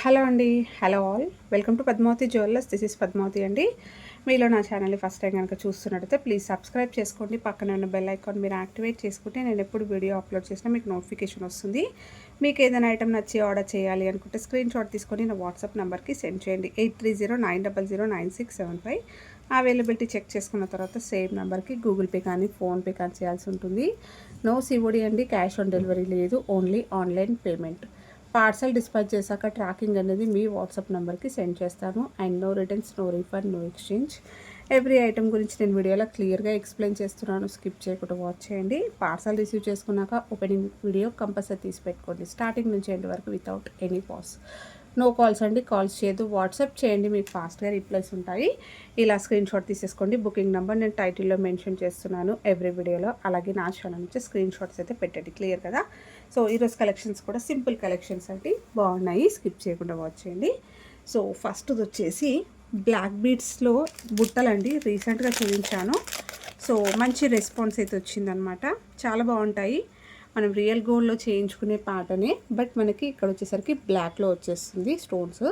Hello అండి. Hello all. Welcome to Padmavathi jewellers. This is Padmavathi అండి. మీలో నా ఛానల్ని ఫస్ట్ టైం కనుక చూస్తున్నట్టయితే ప్లీజ్ సబ్స్క్రైబ్ చేసుకోండి. పక్కన ఉన్న బెల్ ఐకాన్ మీరు యాక్టివేట్ చేసుకుంటే నేను ఎప్పుడు వీడియో అప్లోడ్ చేసినా మీకు నోటిఫికేషన్ వస్తుంది. మీకు ఏదైనా ఐటమ్ నచ్చి ఆర్డర్ చేయాలి అనుకుంటే స్క్రీన్ షాట్ తీసుకొని నా వాట్సాప్ నెంబర్కి సెండ్ చేయండి. 8309009675. అవైలబిలిటీ చెక్ చేసుకున్న తర్వాత సేమ్ నెంబర్కి గూగుల్ పే కానీ ఫోన్పే కానీ చేయాల్సి ఉంటుంది. నో సిఓడి అండి, క్యాష్ ఆన్ డెలివరీ లేదు, only online payment. Parcel dispatch చేశాక ట్రాకింగ్ అనేది మీ వాట్సాప్ నెంబర్కి సెండ్ చేస్తాను. And no returns, no refund, no exchange. Every item గురించి నేను వీడియోలో క్లియర్గా ఎక్స్ప్లెయిన్ చేస్తున్నాను. స్కిప్ చేయకుండా వాచ్ చేయండి. పార్సల్ రిసీవ్ చేసుకున్నాక ఓపెనింగ్ వీడియో కంపల్సరీ తీసి పెట్టుకోండి, స్టార్టింగ్ నుంచి ఎండ్ వరకు without any pause. No calls అండి, కాల్స్ చేయదు, వాట్సాప్ చేయండి, మీకు ఫాస్ట్గా రిప్లైస్ ఉంటాయి. ఇలా స్క్రీన్ షాట్ తీసేసుకోండి. బుకింగ్ నెంబర్ నేను టైటిల్లో మెన్షన్ చేస్తున్నాను ఎవ్రీ వీడియోలో. అలాగే నా ఛానల్ నుంచి స్క్రీన్ షాట్స్ అయితే పెట్టండి, క్లియర్ కదా. సో ఈరోజు కలెక్షన్స్ కూడా సింపుల్ కలెక్షన్స్ అండి, బాగున్నాయి, స్కిప్ చేయకుండా వాచ్ చేయండి. సో ఫస్ట్ వచ్చేసి బ్లాక్ బీడ్స్లో బుట్టలండి, రీసెంట్గా చూపించాను. సో మంచి రెస్పాన్స్ అయితే వచ్చిందనమాట, చాలా బాగుంటాయి. మనం రియల్ గోల్డ్లో చేయించుకునే ప్యాటర్నే, బట్ మనకి ఇక్కడ వచ్చేసరికి బ్లాక్లో వచ్చేస్తుంది స్టోన్స్.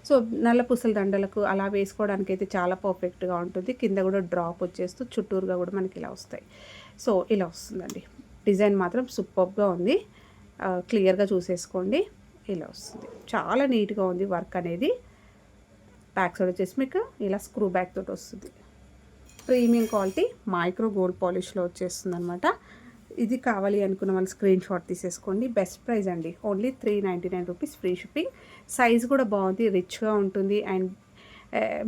సో నల్ల పూసల దండలకు అలా వేసుకోవడానికి అయితే చాలా పర్ఫెక్ట్గా ఉంటుంది. కింద కూడా డ్రాప్ వచ్చేస్తూ చుట్టూరుగా కూడా మనకి ఇలా వస్తాయి. సో ఇలా వస్తుందండి, డిజైన్ మాత్రం సూపర్గా ఉంది, క్లియర్గా చూసేసుకోండి. ఇలా వస్తుంది, చాలా నీట్గా ఉంది వర్క్ అనేది. బ్యాక్ సైడ్ వచ్చేసి మీకు ఇలా స్క్రూ బ్యాక్ తోటి వస్తుంది. ప్రీమియం క్వాలిటీ మైక్రో గోల్డ్ పాలిష్లో వచ్చేస్తుంది అనమాట. ఇది కావాలి అనుకున్న వాళ్ళు స్క్రీన్ షాట్ తీసేసుకోండి. బెస్ట్ ప్రైస్ అండి, only 399 rupees, free shipping. Size కూడా బాగుంది, రిచ్గా ఉంటుంది. అండ్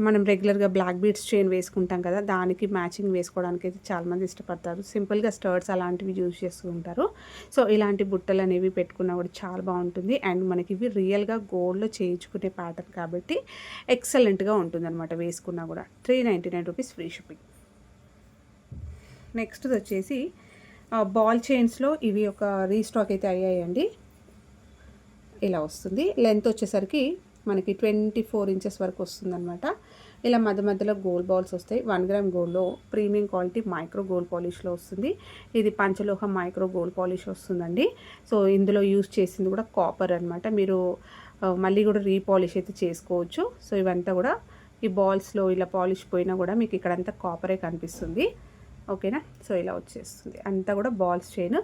మనం రెగ్యులర్గా బ్లాక్ బీడ్స్ చైన్ వేసుకుంటాం కదా, దానికి మ్యాచింగ్ వేసుకోవడానికి అయితే చాలామంది ఇష్టపడతారు. సింపుల్గా స్టర్ట్స్ అలాంటివి యూజ్ చేస్తూ ఉంటారు. సో ఇలాంటి బుట్టలు అనేవి పెట్టుకున్నా కూడా చాలా బాగుంటుంది. అండ్ మనకి ఇవి రియల్గా గోల్డ్లో చేయించుకునే ప్యాటర్న్ కాబట్టి ఎక్సలెంట్గా ఉంటుంది అనమాట, వేసుకున్నా కూడా. 399 రూపీస్, ఫ్రీ షిప్పింగ్. నెక్స్ట్ వచ్చేసి బాల్ చైన్స్లో ఇవి ఒక రీస్టాక్ అయితే అయ్యాయండి. ఇలా వస్తుంది, లెంత్ వచ్చేసరికి మనకి 24 ఇంచెస్ వరకు వస్తుందన్నమాట. ఇలా మధ్య మధ్యలో గోల్డ్ బాల్స్ వస్తాయి. 1 గ్రామ్ గోల్డ్లో ప్రీమియం క్వాలిటీ మైక్రో గోల్డ్ పాలిష్లో వస్తుంది. ఇది పంచలోహం మైక్రో గోల్డ్ పాలిష్ వస్తుందండి. సో ఇందులో యూజ్ చేసింది కూడా కాపర్ అనమాట. మీరు మళ్ళీ కూడా రీపాలిష్ అయితే చేసుకోవచ్చు. సో ఇవంతా కూడా ఈ బాల్స్లో ఇలా పాలిష్ పోయినా కూడా మీకు ఇక్కడంతా కాపరే కనిపిస్తుంది, ఓకేనా. సో ఇలా వచ్చేస్తుంది, అంతా కూడా బాల్స్ చైన్.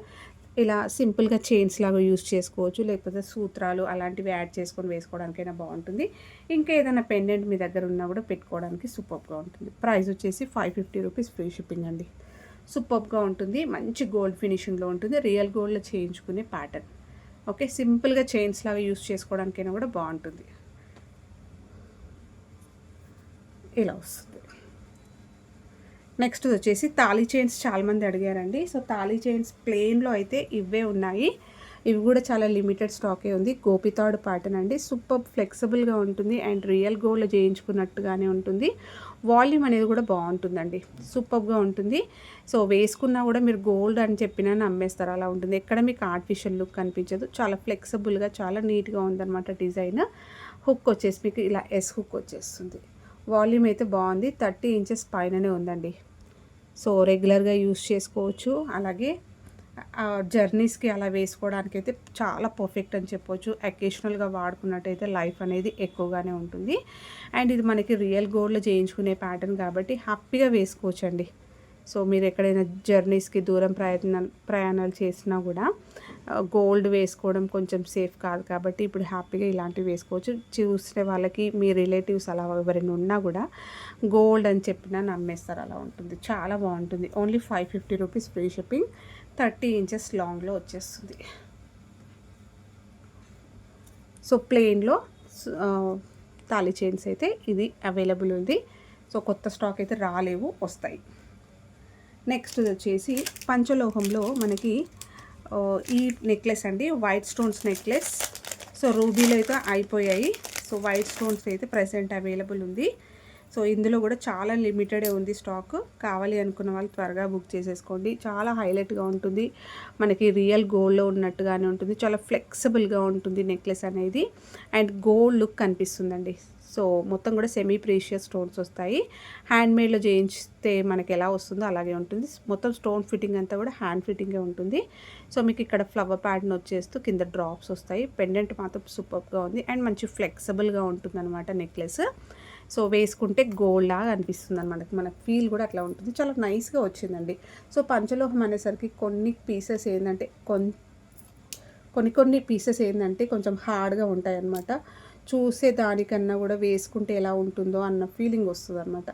ఇలా సింపుల్గా చైన్స్ లాగా యూజ్ చేసుకోవచ్చు, లేకపోతే సూత్రాలు అలాంటివి యాడ్ చేసుకొని వేసుకోవడానికైనా బాగుంటుంది. ఇంకా ఏదైనా పెండెంట్ మీ దగ్గర ఉన్నా కూడా పెట్టుకోవడానికి సూపర్గా ఉంటుంది. ప్రైస్ వచ్చేసి 550 రూపీస్, ఫ్రీ షిప్పింగ్ అండి. సూపర్గా ఉంటుంది, మంచి గోల్డ్ ఫినిషింగ్లో ఉంటుంది, రియల్ గోల్డ్లో చేయించుకునే ప్యాటర్న్. ఓకే, సింపుల్గా చైన్స్ లాగా యూజ్ చేసుకోవడానికైనా కూడా బాగుంటుంది. ఇలా వస్తుంది. నెక్స్ట్ వచ్చేసి తాళీ చైన్స్ చాలామంది అడిగారండి. సో తాళీ చైన్స్ ప్లెయిన్లో అయితే ఇవే ఉన్నాయి. ఇవి కూడా చాలా లిమిటెడ్ స్టాకే ఉంది. గోపితాడు ప్యాటర్న్ అండి, సూపర్ ఫ్లెక్సిబుల్గా ఉంటుంది అండ్ రియల్ గోల్డ్లో చేయించుకున్నట్టుగానే ఉంటుంది. వాల్యూమ్ అనేది కూడా బాగుంటుందండి, సూపర్గా ఉంటుంది. సో వేసుకున్నా కూడా మీరు గోల్డ్ అని చెప్పినా నమ్మేస్తారు, అలా ఉంటుంది. ఎక్కడ మీకు ఆర్టిఫిషియల్ లుక్ కనిపించదు, చాలా ఫ్లెక్సిబుల్గా చాలా నీట్గా ఉందన్నమాట డిజైన్. హుక్ వచ్చేసి మీకు ఇలా ఎస్ హుక్ వచ్చేస్తుంది. వాల్యూమ్ అయితే బాగుంది, 30 ఇంచెస్ పైననే ఉందండి. సో రెగ్యులర్గా యూస్ చేసుకోవచ్చు. అలాగే జర్నీస్కి అలా వేసుకోవడానికి అయితే చాలా పర్ఫెక్ట్ అని చెప్పవచ్చు. అకేషనల్గా వాడుకున్నట్టయితే లైఫ్ అనేది ఎక్కువగానే ఉంటుంది. అండ్ ఇది మనకి రియల్ గోల్డ్లో చేయించుకునే ప్యాటర్న్ కాబట్టి హ్యాపీగా వేసుకోవచ్చు అండి. సో మీరు ఎక్కడైనా జర్నీస్కి దూరం ప్రయాణాలు చేసినా కూడా గోల్డ్ వేసుకోవడం కొంచెం సేఫ్ కాదు కాబట్టి ఇప్పుడు హ్యాపీగా ఇలాంటివి వేసుకోవచ్చు. చూసే వాళ్ళకి మీ రిలేటివ్స్ అలా ఎవరైనా ఉన్నా కూడా గోల్డ్ అని చెప్పినా నమ్మేస్తారు, అలా ఉంటుంది, చాలా బాగుంటుంది. Only 550 rupees, free shipping. 30 inches లాంగ్లో వచ్చేస్తుంది. సో ప్లెయిన్లో తాళి చైన్స్ అయితే ఇది అవైలబుల్ ఉంది. సో కొత్త స్టాక్ అయితే రాలేవు, వస్తాయి. నెక్స్ట్ వచ్చేసి పంచలోహంలో మనకి ఈ నెక్లెస్ అండి, వైట్ స్టోన్స్ నెక్లెస్. సో రూబీలో అయితే అయిపోయాయి. సో వైట్ స్టోన్స్ అయితే ప్రెసెంట్ అవైలబుల్ ఉంది. సో ఇందులో కూడా చాలా లిమిటెడే ఉంది స్టాక్. కావాలి అనుకున్న వాళ్ళు త్వరగా బుక్ చేసేసుకోండి. చాలా హైలైట్గా ఉంటుంది, మనకి రియల్ గోల్డ్లో ఉన్నట్టుగానే ఉంటుంది, చాలా ఫ్లెక్సిబుల్గా ఉంటుంది నెక్లెస్ అనేది. అండ్ గోల్డ్ లుక్ కనిపిస్తుందండి, సో మొత్తం కూడా సెమీ ప్రీషియస్ స్టోన్స్ వస్తాయి. హ్యాండ్మేడ్లో చేయించితే మనకి ఎలా వస్తుందో అలాగే ఉంటుంది. మొత్తం స్టోన్ ఫిట్టింగ్ అంతా కూడా హ్యాండ్ ఫిట్టింగే ఉంటుంది. సో మీకు ఇక్కడ ఫ్లవర్ ప్యాటర్న్ వచ్చేస్తూ కింద డ్రాప్స్ వస్తాయి. పెండెంట్ మాత్రం సూపర్గా ఉంది అండ్ మంచి ఫ్లెక్సిబుల్గా ఉంటుంది అనమాట నెక్లెస్. సో వేసుకుంటే గోల్డ్ లాగా అనిపిస్తుంది అనమాట. మనకు ఫీల్ కూడా అట్లా ఉంటుంది. చాలా నైస్గా వచ్చిందండి. సో పంచలోహం అనేసరికి కొన్ని పీసెస్ ఏంటంటే కొన్ని పీసెస్ ఏంటంటే కొంచెం హార్డ్గా ఉంటాయి అన్నమాట. చూసే దానికన్నా కూడా వేసుకుంటే ఎలా ఉంటుందో అన్న ఫీలింగ్ వస్తుంది అనమాట.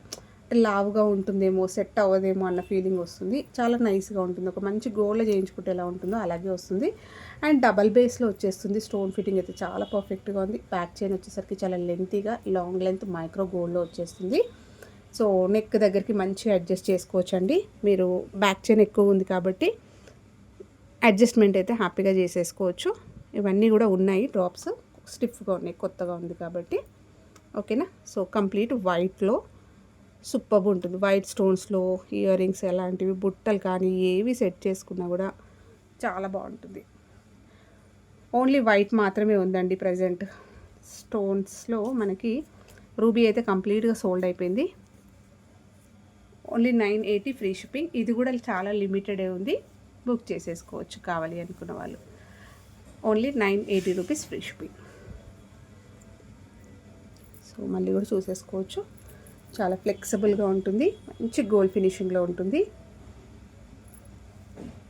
లావుగా ఉంటుందేమో, సెట్ అవ్వదేమో అన్న ఫీలింగ్ వస్తుంది. చాలా నైస్గా ఉంటుంది. ఒక మంచి గోల్డ్లో చేయించుకుంటే ఎలా ఉంటుందో అలాగే వస్తుంది. అండ్ డబల్ బేస్లో వచ్చేస్తుంది. స్టోన్ ఫిట్టింగ్ అయితే చాలా పర్ఫెక్ట్గా ఉంది. బ్యాక్ చైన్ వచ్చేసరికి చాలా లెంతీగా లాంగ్ లెంత్ మైక్రో గోల్డ్లో వచ్చేస్తుంది. సో నెక్ దగ్గరికి మంచిగా అడ్జస్ట్ చేసుకోవచ్చండి. మీరు బ్యాక్ చైన్ ఎక్కువ ఉంది కాబట్టి అడ్జస్ట్మెంట్ అయితే హ్యాపీగా చేసేసుకోవచ్చు. ఇవన్నీ కూడా ఉన్నాయి డ్రాప్స్, స్టిఫ్గా ఉన్నాయి, కొత్తగా ఉంది కాబట్టి. ఓకేనా. సో కంప్లీట్ వైట్లో సూపర్ ఉంటుంది. వైట్ స్టోన్స్లో ఇయర్ రింగ్స్ ఎలాంటివి బుట్టలు కానీ ఏవి సెట్ చేసుకున్నా కూడా చాలా బాగుంటుంది. ఓన్లీ వైట్ మాత్రమే ఉందండి ప్రజెంట్. స్టోన్స్లో మనకి రూబీ అయితే కంప్లీట్గా సోల్డ్ అయిపోయింది. Only 980 free shipping. ఇది కూడా చాలా లిమిటెడే ఉంది. బుక్ చేసేసుకోవచ్చు కావాలి అనుకున్న వాళ్ళు. Only 980 rupees free shipping. So మళ్ళీ కూడా చూసేసుకోవచ్చు. చాలా ఫ్లెక్సిబుల్గా ఉంటుంది. మంచి గోల్డ్ ఫినిషింగ్లో ఉంటుంది.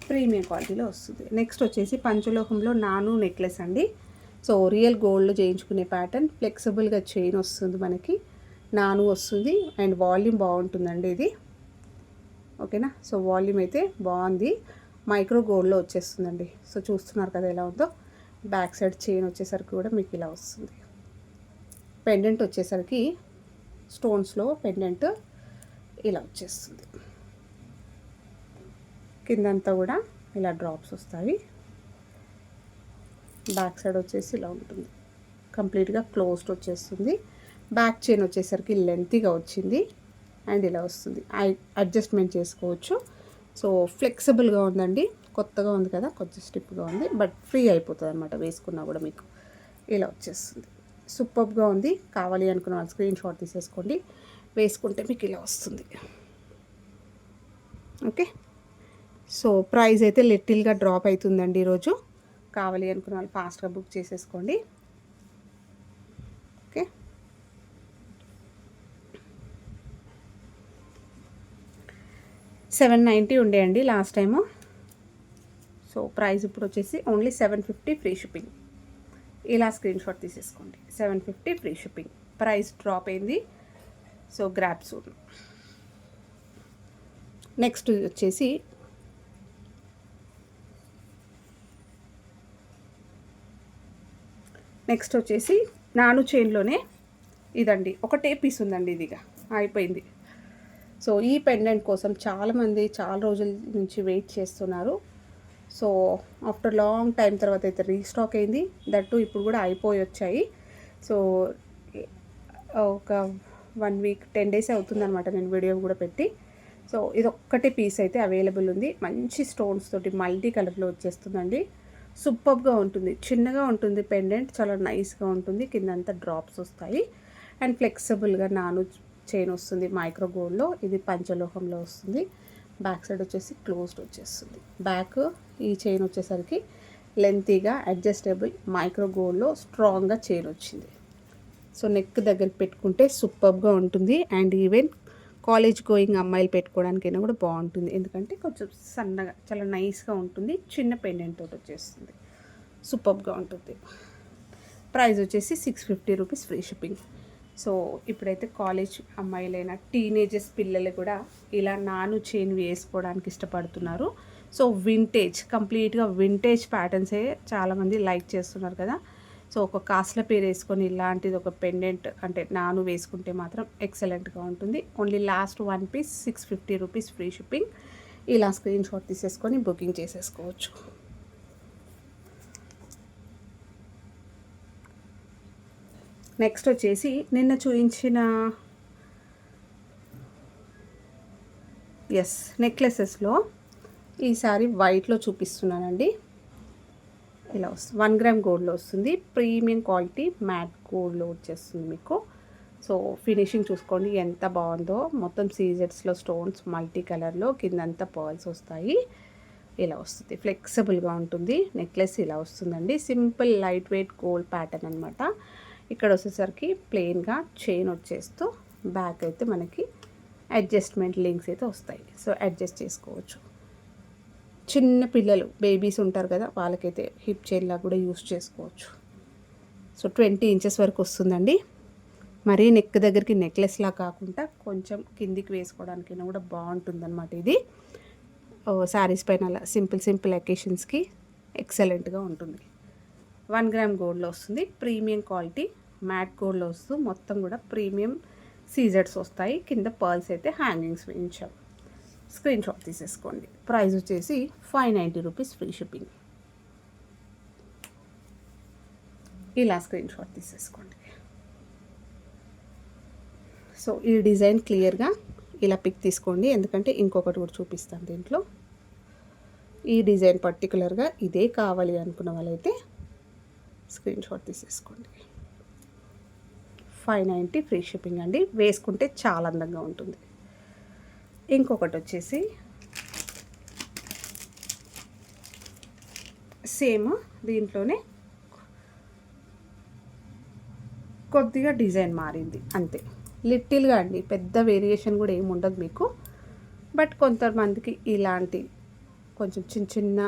ప్రీమియం క్వాలిటీలో వస్తుంది. నెక్స్ట్ వచ్చేసి పంచలోహంలో నాను నెక్లెస్ అండి. సో రియల్ గోల్డ్లో చేయించుకునే ప్యాటర్న్. ఫ్లెక్సిబుల్గా చైన్ వస్తుంది మనకి, నాను వస్తుంది అండ్ వాల్యూమ్ బాగుంటుందండి ఇది. ఓకేనా. సో వాల్యూమ్ అయితే బాగుంది. మైక్రో గోల్డ్లో వచ్చేస్తుందండి. సో చూస్తున్నారు కదా ఎలా ఉందో. బ్యాక్ సైడ్ చైన్ వచ్చేసరికి కూడా మీకు ఇలా వస్తుంది. పెండెంట్ వచ్చేసరికి స్టోన్స్లో పెండెంట్ ఇలా వచ్చేస్తుంది. కిందంతా కూడా ఇలా డ్రాప్స్ వస్తాయి. బ్యాక్ సైడ్ వచ్చేసి ఇలా ఉంటుంది. కంప్లీట్గా క్లోజ్డ్ వచ్చేస్తుంది. బ్యాక్ చైన్ వచ్చేసరికి లెంతీగా వచ్చింది అండ్ ఇలా వస్తుంది. అడ్జస్ట్మెంట్ చేసుకోవచ్చు. సో ఫ్లెక్సిబుల్గా ఉందండి. కొత్తగా ఉంది కదా, కొంచెం స్టిప్గా ఉంది, బట్ ఫ్రీ అయిపోతుంది అనమాట. వేసుకున్నా కూడా మీకు ఇలా వచ్చేస్తుంది. సూపర్గా ఉంది. కావాలి అనుకున్న వాళ్ళు స్క్రీన్ షాట్ తీసేసుకోండి. వేసుకుంటే మీకు ఇలా వస్తుంది. ఓకే. సో ప్రైస్ అయితే లిటిల్గా డ్రాప్ అవుతుందండి ఈరోజు. కావాలి అనుకున్న వాళ్ళు ఫాస్ట్గా బుక్ చేసేసుకోండి. ఓకే. $790 ఉండేయండి లాస్ట్ టైము. సో ప్రైస్ ఇప్పుడు వచ్చేసి ఓన్లీ $750 ఫ్రీ షిప్పింగ్. ఇలా స్క్రీన్ షాట్ తీసేసుకోండి. $750 ఫ్రీ షిప్పింగ్. ప్రైస్ డ్రాప్ అయింది. So grab soon. నెక్స్ట్ వచ్చేసి నాను చైన్లోనే ఇదండి. ఒకటే పీస్ ఉందండి, ఇదిగా అయిపోయింది. సో ఈ పెండెంట్ కోసం చాలామంది చాలా రోజుల నుంచి వెయిట్ చేస్తున్నారు. సో ఆఫ్టర్ లాంగ్ టైం తర్వాత అయితే రీస్టాక్ అయింది. దట్టు ఇప్పుడు కూడా అయిపోయి వచ్చాయి. సో ఒక 1 వీక్ 10 డేస్ అవుతుందన్నమాట నేను వీడియో కూడా పెట్టి. సో ఇది ఒక్కటే పీస్ అయితే అవైలబుల్ ఉంది. మంచి స్టోన్స్ తోటి మల్టీ కలర్లో వచ్చేస్తుందండి. సూపర్గా ఉంటుంది. చిన్నగా ఉంటుంది పెండెంట్, చాలా నైస్గా ఉంటుంది. కిందంతా డ్రాప్స్ వస్తాయి అండ్ ఫ్లెక్సిబుల్గా నాను చైన్ వస్తుంది మైక్రో గోల్డ్లో. ఇది పంచలోహంలో వస్తుంది. బ్యాక్ సైడ్ వచ్చేసి క్లోజ్డ్ వచ్చేస్తుంది. బ్యాక్ ఈ చైన్ వచ్చేసరికి లెంతీగా అడ్జస్టబుల్ మైక్రో గోల్డ్లో స్ట్రాంగ్గా చైన్ వచ్చింది. సో నెక్ దగ్గర పెట్టుకుంటే సూపర్గా ఉంటుంది. అండ్ ఈవెన్ కాలేజ్ గోయింగ్ అమ్మాయిలు పెట్టుకోవడానికైనా కూడా బాగుంటుంది. ఎందుకంటే కొంచెం సన్నగా చాలా నైస్గా ఉంటుంది. చిన్న పెండెంట్ తోటి వచ్చేస్తుంది. సూపర్గా ఉంటుంది. ప్రైస్ వచ్చేసి $650 ఫ్రీ షిప్పింగ్. సో ఇప్పుడైతే కాలేజ్ అమ్మాయిలైనా టీనేజర్స్ పిల్లలు కూడా ఇలా నాను చైన్ వేసుకోవడానికి ఇష్టపడుతున్నారు. సో వింటేజ్, కంప్లీట్గా వింటేజ్ ప్యాటర్న్సే చాలామంది లైక్ చేస్తున్నారు కదా. సో ఒక కాస్ట్ల పేరు వేసుకొని ఇలాంటిది ఒక పెండెంట్ అంటే నాను వేసుకుంటే మాత్రం ఎక్సలెంట్గా ఉంటుంది. Only last 1 piece $650 free shipping. ఇలా స్క్రీన్ షాట్ తీసేసుకొని బుకింగ్ చేసేసుకోవచ్చు. నెక్స్ట్ వచ్చేసి నిన్న చూపించిన నెక్లెసెస్లో ఈసారి వైట్లో చూపిస్తున్నానండి. ఇలా వస్తుంది. 1 గ్రామ్ గోల్డ్లో వస్తుంది. ప్రీమియం క్వాలిటీ మ్యాట్ గోల్డ్లో వచ్చేస్తుంది మీకు. సో ఫినిషింగ్ చూసుకోండి ఎంత బాగుందో. మొత్తం సీజెడ్స్లో స్టోన్స్ మల్టీ కలర్లో కిందంతా పర్ల్స్ వస్తాయి. ఇలా వస్తుంది, ఫ్లెక్సిబుల్గా ఉంటుంది. నెక్లెస్ ఇలా వస్తుందండి. Simple light weight gold pattern అనమాట. ఇక్కడ వచ్చేసరికి ప్లెయిన్గా చైన్ వచ్చేస్తూ బ్యాక్ అయితే మనకి అడ్జస్ట్మెంట్ లింక్స్ అయితే వస్తాయి. సో అడ్జస్ట్ చేసుకోవచ్చు. చిన్న పిల్లలు బేబీస్ ఉంటారు కదా, వాళ్ళకైతే హిప్ చైన్లా కూడా యూస్ చేసుకోవచ్చు. సో 20 ఇంచెస్ వరకు వస్తుందండి. మరీ నెక్ దగ్గరికి నెక్లెస్లా కాకుండా కొంచెం కిందికి వేసుకోవడానికైనా కూడా బాగుంటుందన్నమాట. ఇది శారీస్ పైన అలా సింపుల్ అకేషన్స్కి ఎక్సలెంట్గా ఉంటుంది. 1 గ్రామ్ గోల్డ్లో వస్తుంది. ప్రీమియం క్వాలిటీ మ్యాట్ గోల్డ్లో వస్తూ మొత్తం కూడా ప్రీమియం సీజెడ్స్ వస్తాయి. కింద పర్ల్స్ అయితే హ్యాంగింగ్స్ వేయించాం. స్క్రీన్ షాట్ తీసేసుకోండి. ప్రైస్ వచ్చేసి 590 రూపీస్, ఫ్రీ షిప్పింగ్. ఇలా స్క్రీన్ షాట్ తీసేసుకోండి. సో ఈ డిజైన్ క్లియర్గా ఇలా పిక్ తీసుకోండి, ఎందుకంటే ఇంకొకటి కూడా చూపిస్తాను దీంట్లో. ఈ డిజైన్ పర్టికులర్గా ఇదే కావాలి అనుకున్న వాళ్ళైతే స్క్రీన్ షాట్ తీసేసుకోండి. 590 ఫ్రీ షిప్పింగ్ అండి. వేసుకుంటే చాలా అందంగా ఉంటుంది. ఇంకొకటి వచ్చేసి సేమ్ దీంట్లోనే కొద్దిగా డిజైన్ మారింది అంతే, లిటిల్గా అండి. పెద్ద వేరియేషన్ కూడా ఏమి ఉండదు మీకు. బట్ కొంతమందికి ఇలాంటి కొంచెం చిన్న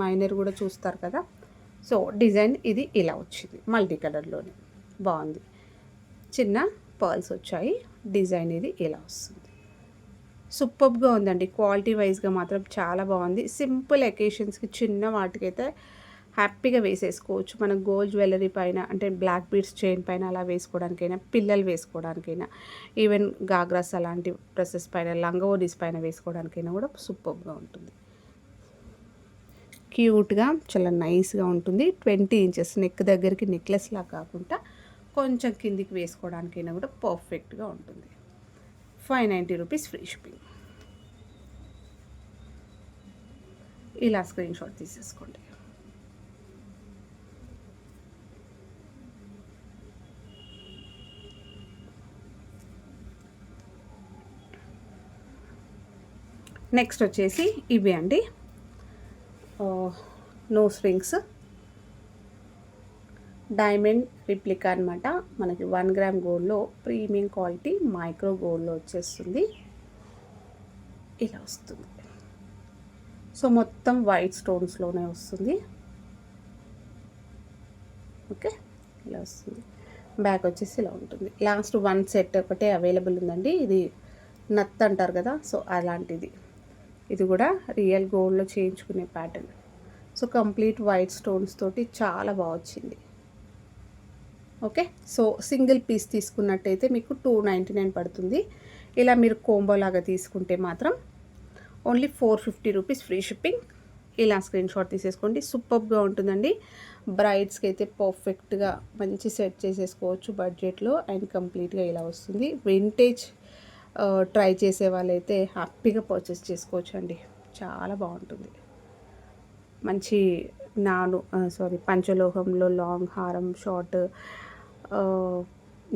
మైనర్ కూడా చూస్తారు కదా. సో డిజైన్ ఇది ఇలా వచ్చింది, మల్టీ కలర్లోనే బాగుంది. చిన్న పర్ల్స్ వచ్చాయి. డిజైన్ ఇది ఇలా వస్తుంది. సూపర్గా ఉందండి. క్వాలిటీ వైజ్గా మాత్రం చాలా బాగుంది. సింపుల్ అకేషన్స్కి చిన్న వాటికైతే హ్యాపీగా వేసేసుకోవచ్చు. మనం గోల్డ్ జ్యువెలరీ పైన అంటే బ్లాక్ బీడ్స్ చైన్ పైన అలా వేసుకోవడానికైనా, పిల్లలు వేసుకోవడానికైనా, ఈవెన్ గాగ్రాస్ అలాంటి డ్రెస్సెస్ పైన, లంగోడీస్ పైన వేసుకోవడానికైనా కూడా సూపర్గా ఉంటుంది. క్యూట్గా చాలా నైస్గా ఉంటుంది. 20 ఇంచెస్ నెక్ దగ్గరికి నెక్లెస్లా కాకుండా కొంచెం కిందికి వేసుకోవడానికైనా కూడా పర్ఫెక్ట్గా ఉంటుంది. 590 రూపీస్, ఫ్రీ షిప్పింగ్. ఇలా స్క్రీన్ షాట్ తీసేసుకోండి. నెక్స్ట్ వచ్చేసి ఇవి అండి, నోస్ రింగ్స్ డైమండ్ రిప్లికా అనమాట. మనకి 1 గ్రామ్ గోల్డ్లో ప్రీమియం క్వాలిటీ మైక్రో గోల్డ్లో వచ్చేస్తుంది. ఇలా వస్తుంది. సో మొత్తం వైట్ స్టోన్స్లోనే వస్తుంది. ఓకే, ఇలా వస్తుంది. బ్యాక్ వచ్చేసి ఇలా ఉంటుంది. లాస్ట్ 1 సెట్ ఒకటే అవైలబుల్ ఉందండి. ఇది నత్ అంటారు కదా, సో అలాంటిది. ఇది కూడా రియల్ గోల్డ్లో చేయించుకునే pattern. So complete white stones తోటి చాలా బాగా వచ్చింది. ఓకే, సో సింగిల్ పీస్ తీసుకున్నట్టయితే మీకు 299 పడుతుంది. ఇలా మీరు కోంబో లాగా తీసుకుంటే మాత్రం ఓన్లీ 450 రూపీస్, ఫ్రీ షిప్పింగ్. ఇలా స్క్రీన్ షాట్ తీసేసుకోండి. సూపర్గా ఉంటుందండి. బ్రైడ్స్కి అయితే పర్ఫెక్ట్గా మంచి సెట్ చేసేసుకోవచ్చు బడ్జెట్లో. అండ్ కంప్లీట్గా ఇలా వస్తుంది. వింటేజ్ ట్రై చేసే వాళ్ళైతే హ్యాపీగా పర్చేస్ చేసుకోవచ్చు అండి. చాలా బాగుంటుంది. మంచి పంచలోహంలో లాంగ్ హారం, షార్ట్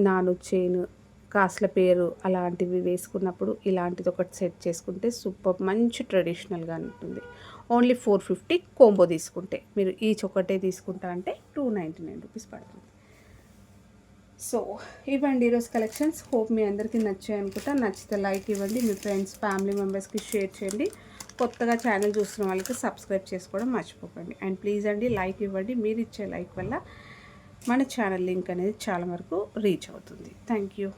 నాను చైన్, కాస్ల పేరు అలాంటివి వేసుకున్నప్పుడు ఇలాంటిది ఒకటి సెట్ చేసుకుంటే సూపర్, మంచి ట్రెడిషనల్గా ఉంటుంది. ఓన్లీ 450 కోంబో తీసుకుంటే. మీరు ఈచ్ ఒకటే తీసుకుంటా అంటే 299 రూపీస్ పడుతుంది. సో ఇవ్వండి ఈరోజు కలెక్షన్స్. హోప్ మీ అందరికీ నచ్చాయి అనుకుంటా. నచ్చితే లైక్ ఇవ్వండి, మీ ఫ్రెండ్స్ ఫ్యామిలీ మెంబర్స్కి షేర్ చేయండి. కొత్తగా ఛానల్ చూస్తున్న వాళ్ళకి సబ్స్క్రైబ్ చేసుకోవడం మర్చిపోకండి. అండ్ ప్లీజ్ అండి లైక్ ఇవ్వండి. మీరు ఇచ్చే లైక్ వల్ల మన ఛానల్ లింక్ అనేది చాలా వరకు రీచ్ అవుతుంది. Thank you.